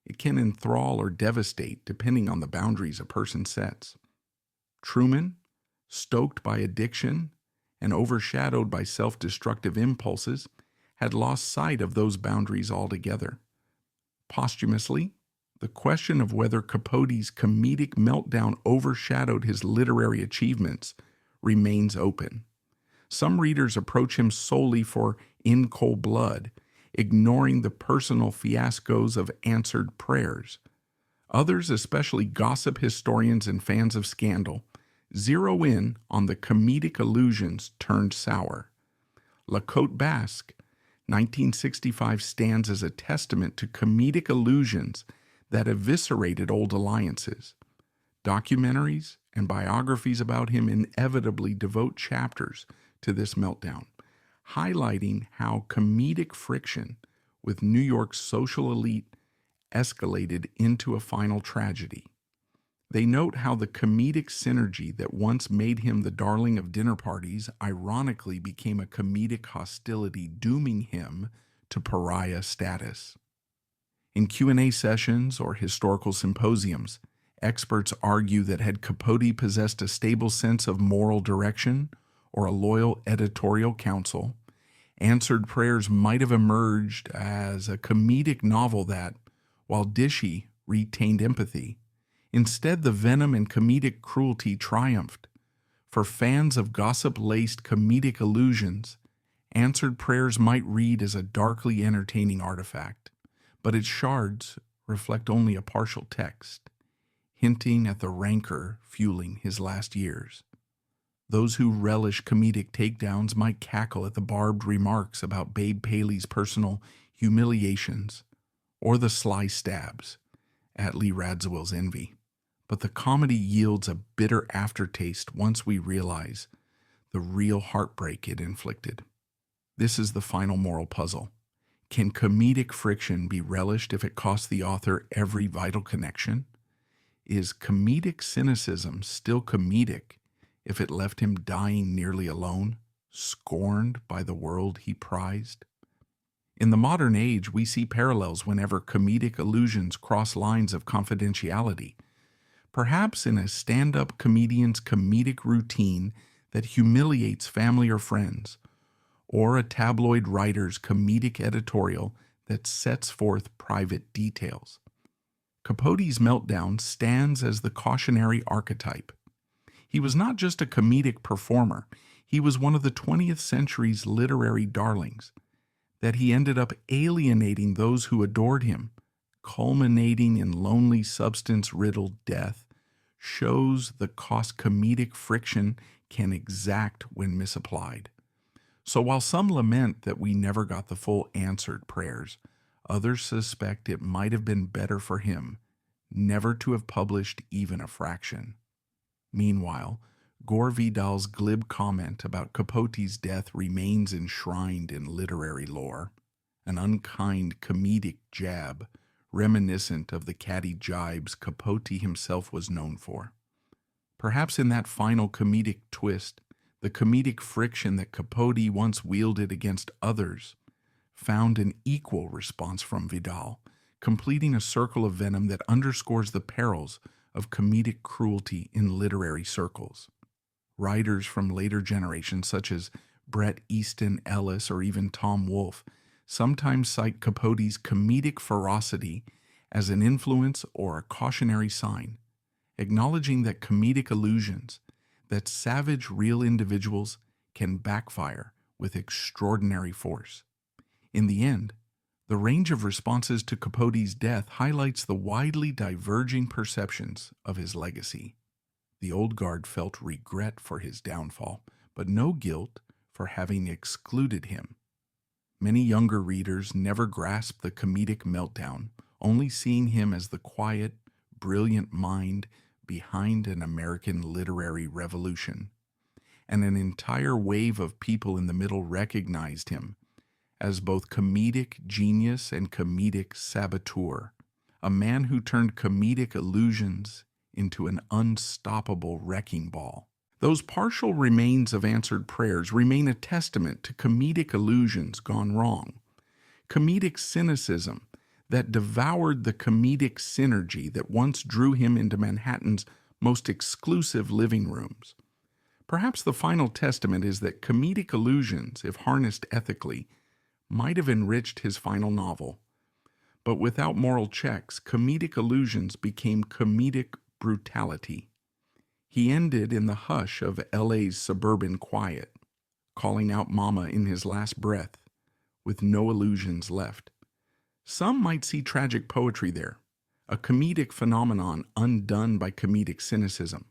It can enthrall or devastate depending on the boundaries a person sets. Truman, stoked by addiction and overshadowed by self-destructive impulses, had lost sight of those boundaries altogether. Posthumously, the question of whether Capote's comedic meltdown overshadowed his literary achievements remains open. Some readers approach him solely for In Cold Blood, ignoring the personal fiascos of Answered Prayers. Others, especially gossip historians and fans of scandal, zero in on the comedic allusions turned sour. La Côte Basque, 1965, stands as a testament to comedic allusions that eviscerated old alliances. Documentaries and biographies about him inevitably devote chapters to this meltdown, highlighting how comedic friction with New York's social elite escalated into a final tragedy. They note how the comedic synergy that once made him the darling of dinner parties ironically became a comedic hostility, dooming him to pariah status. In Q&A sessions or historical symposiums, experts argue that had Capote possessed a stable sense of moral direction or a loyal editorial council, Answered Prayers might have emerged as a comedic novel that, while dishy, retained empathy. Instead, the venom and comedic cruelty triumphed. For fans of gossip-laced comedic illusions, Answered Prayers might read as a darkly entertaining artifact, but its shards reflect only a partial text, hinting at the rancor fueling his last years. Those who relish comedic takedowns might cackle at the barbed remarks about Babe Paley's personal humiliations or the sly stabs at Lee Radziwill's envy. But the comedy yields a bitter aftertaste once we realize the real heartbreak it inflicted. This is the final moral puzzle. Can comedic friction be relished if it costs the author every vital connection? Is comedic cynicism still comedic if it left him dying nearly alone, scorned by the world he prized? In the modern age, we see parallels whenever comedic illusions cross lines of confidentiality. Perhaps in a stand-up comedian's comedic routine that humiliates family or friends, or a tabloid writer's comedic editorial that sets forth private details. Capote's meltdown stands as the cautionary archetype. He was not just a comedic performer, he was one of the 20th century's literary darlings. That he ended up alienating those who adored him, culminating in lonely substance-riddled death, shows the cost comedic friction can exact when misapplied. So while some lament that we never got the full Answered Prayers, others suspect it might have been better for him never to have published even a fraction. Meanwhile, Gore Vidal's glib comment about Capote's death remains enshrined in literary lore, an unkind comedic jab reminiscent of the catty jibes Capote himself was known for. Perhaps in that final comedic twist, the comedic friction that Capote once wielded against others found an equal response from Vidal, completing a circle of venom that underscores the perils of comedic cruelty in literary circles. Writers from later generations, such as Bret Easton Ellis or even Tom Wolfe, sometimes cite Capote's comedic ferocity as an influence or a cautionary sign, acknowledging that comedic illusions, that savage real individuals can backfire with extraordinary force. In the end, the range of responses to Capote's death highlights the widely diverging perceptions of his legacy. The old guard felt regret for his downfall, but no guilt for having excluded him. Many younger readers never grasped the comedic meltdown, only seeing him as the quiet, brilliant mind behind an American literary revolution. And an entire wave of people in the middle recognized him as both comedic genius and comedic saboteur, a man who turned comedic illusions into an unstoppable wrecking ball. Those partial remains of Answered Prayers remain a testament to comedic illusions gone wrong, comedic cynicism that devoured the comedic synergy that once drew him into Manhattan's most exclusive living rooms. Perhaps the final testament is that comedic illusions, if harnessed ethically, might have enriched his final novel. But without moral checks, comedic illusions became comedic brutality. He ended in the hush of LA's suburban quiet, calling out Mama in his last breath, with no illusions left. Some might see tragic poetry there, a comedic phenomenon undone by comedic cynicism.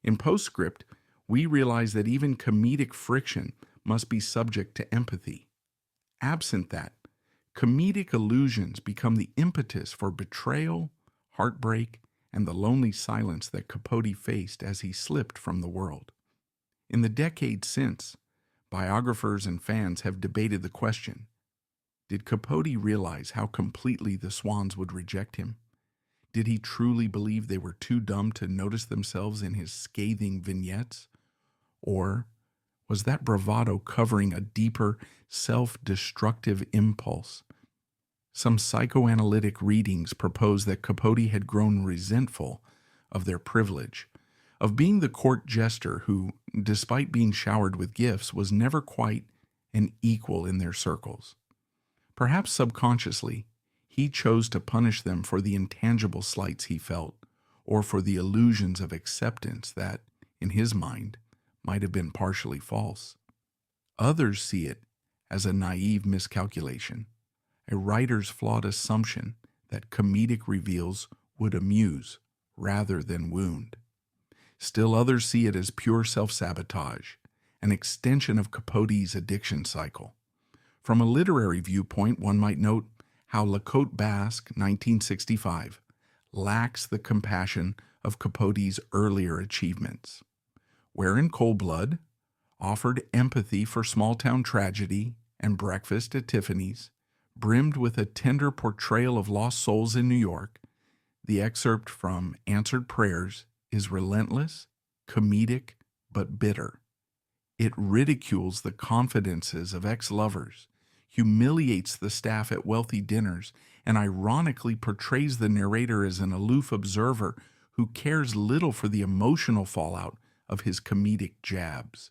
In postscript, we realize that even comedic friction must be subject to empathy. Absent that, comedic illusions become the impetus for betrayal, heartbreak, and the lonely silence that Capote faced as he slipped from the world. In the decades since, biographers and fans have debated the question: did Capote realize how completely the Swans would reject him? Did he truly believe they were too dumb to notice themselves in his scathing vignettes? Or was that bravado covering a deeper, self-destructive impulse? Some psychoanalytic readings propose that Capote had grown resentful of their privilege, of being the court jester who, despite being showered with gifts, was never quite an equal in their circles. Perhaps subconsciously, he chose to punish them for the intangible slights he felt, or for the illusions of acceptance that, in his mind, might have been partially false. Others see it as a naive miscalculation, a writer's flawed assumption that comedic reveals would amuse rather than wound. Still others see it as pure self-sabotage, an extension of Capote's addiction cycle. From a literary viewpoint, one might note how Lacote Basque, 1965, lacks the compassion of Capote's earlier achievements. Where in Cold Blood offered empathy for small-town tragedy and Breakfast at Tiffany's, brimmed with a tender portrayal of lost souls in New York, the excerpt from Answered Prayers is relentless, comedic, but bitter. It ridicules the confidences of ex-lovers, humiliates the staff at wealthy dinners, and ironically portrays the narrator as an aloof observer who cares little for the emotional fallout of his comedic jabs.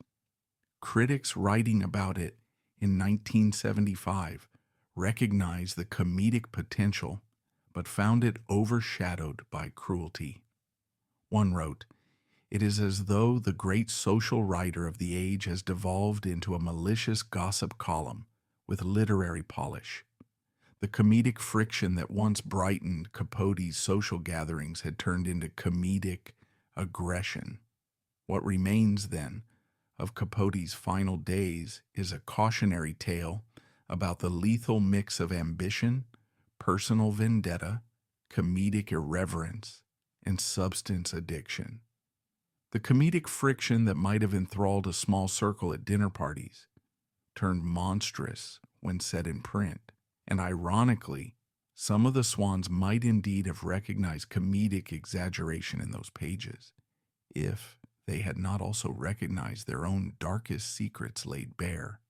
Critics writing about it in 1975 recognized the comedic potential, but found it overshadowed by cruelty. One wrote, "It is as though the great social writer of the age has devolved into a malicious gossip column with literary polish. The comedic friction that once brightened Capote's social gatherings had turned into comedic aggression. What remains, then, of Capote's final days is a cautionary tale about the lethal mix of ambition, personal vendetta, comedic irreverence, and substance addiction. The comedic friction that might have enthralled a small circle at dinner parties turned monstrous when set in print, and ironically, some of the swans might indeed have recognized comedic exaggeration in those pages, if they had not also recognized their own darkest secrets laid bare.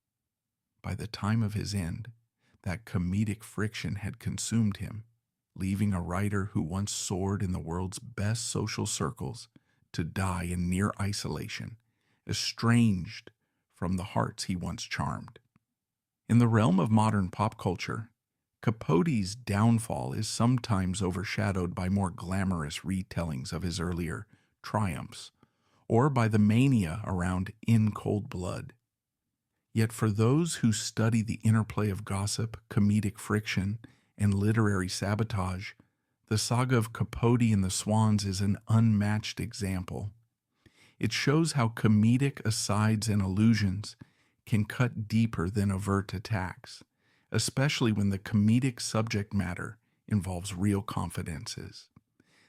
By the time of his end, that comedic friction had consumed him, leaving a writer who once soared in the world's best social circles to die in near isolation, estranged from the hearts he once charmed. In the realm of modern pop culture, Capote's downfall is sometimes overshadowed by more glamorous retellings of his earlier triumphs, or by the mania around In Cold Blood. Yet for those who study the interplay of gossip, comedic friction, and literary sabotage, the saga of Capote and the Swans is an unmatched example. It shows how comedic asides and allusions can cut deeper than overt attacks, especially when the comedic subject matter involves real confidences.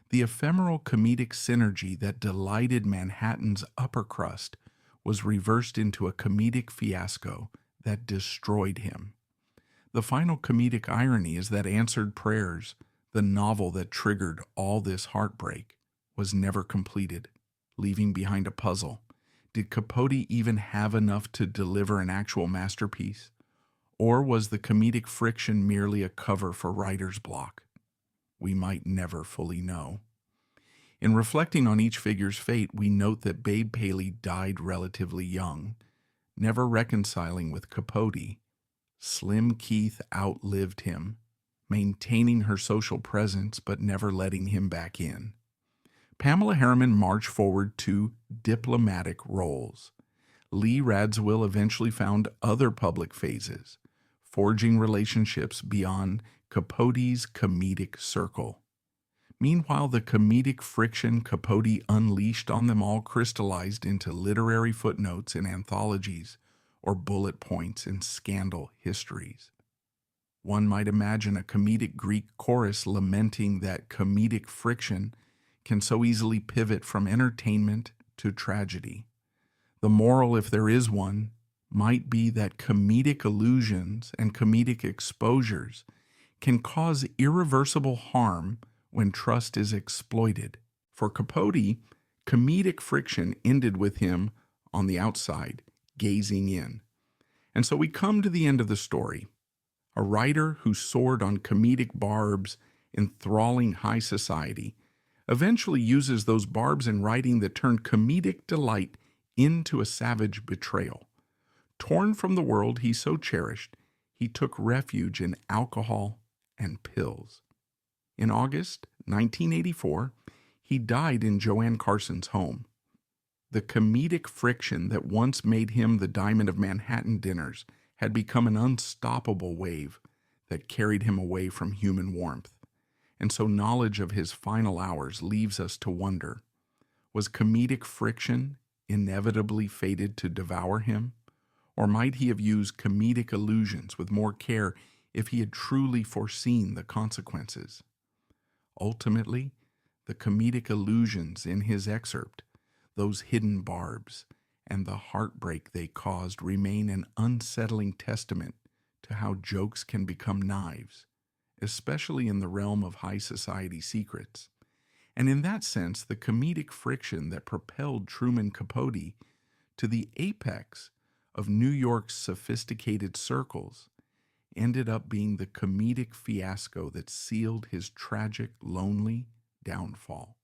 The ephemeral comedic synergy that delighted Manhattan's upper crust was reversed into a comedic fiasco that destroyed him. The final comedic irony is that Answered Prayers, the novel that triggered all this heartbreak, was never completed, leaving behind a puzzle. Did Capote even have enough to deliver an actual masterpiece? Or was the comedic friction merely a cover for writer's block? We might never fully know. In reflecting on each figure's fate, we note that Babe Paley died relatively young, never reconciling with Capote. Slim Keith outlived him, maintaining her social presence but never letting him back in. Pamela Harriman marched forward to diplomatic roles. Lee Radziwill eventually found other public phases, forging relationships beyond Capote's comedic circle. Meanwhile, the comedic friction Capote unleashed on them all crystallized into literary footnotes in anthologies or bullet points in scandal histories. One might imagine a comedic Greek chorus lamenting that comedic friction can so easily pivot from entertainment to tragedy. The moral, if there is one, might be that comedic illusions and comedic exposures can cause irreversible harm when trust is exploited. For Capote, comedic friction ended with him on the outside, gazing in. And so we come to the end of the story. A writer who soared on comedic barbs, enthralling high society, eventually uses those barbs in writing that turned comedic delight into a savage betrayal. Torn from the world he so cherished, he took refuge in alcohol and pills. In August 1984, He died in Joanne Carson's home. The comedic friction that once made him the Diamond of Manhattan dinners had become an unstoppable wave that carried him away from human warmth. And so knowledge of his final hours leaves us to wonder, was comedic friction inevitably fated to devour him? Or might he have used comedic illusions with more care if he had truly foreseen the consequences? Ultimately, the comedic illusions in his excerpt, those hidden barbs, and the heartbreak they caused remain an unsettling testament to how jokes can become knives, especially in the realm of high society secrets. And in that sense, the comedic friction that propelled Truman Capote to the apex of New York's sophisticated circles ended up being the comedic fiasco that sealed his tragic, lonely downfall.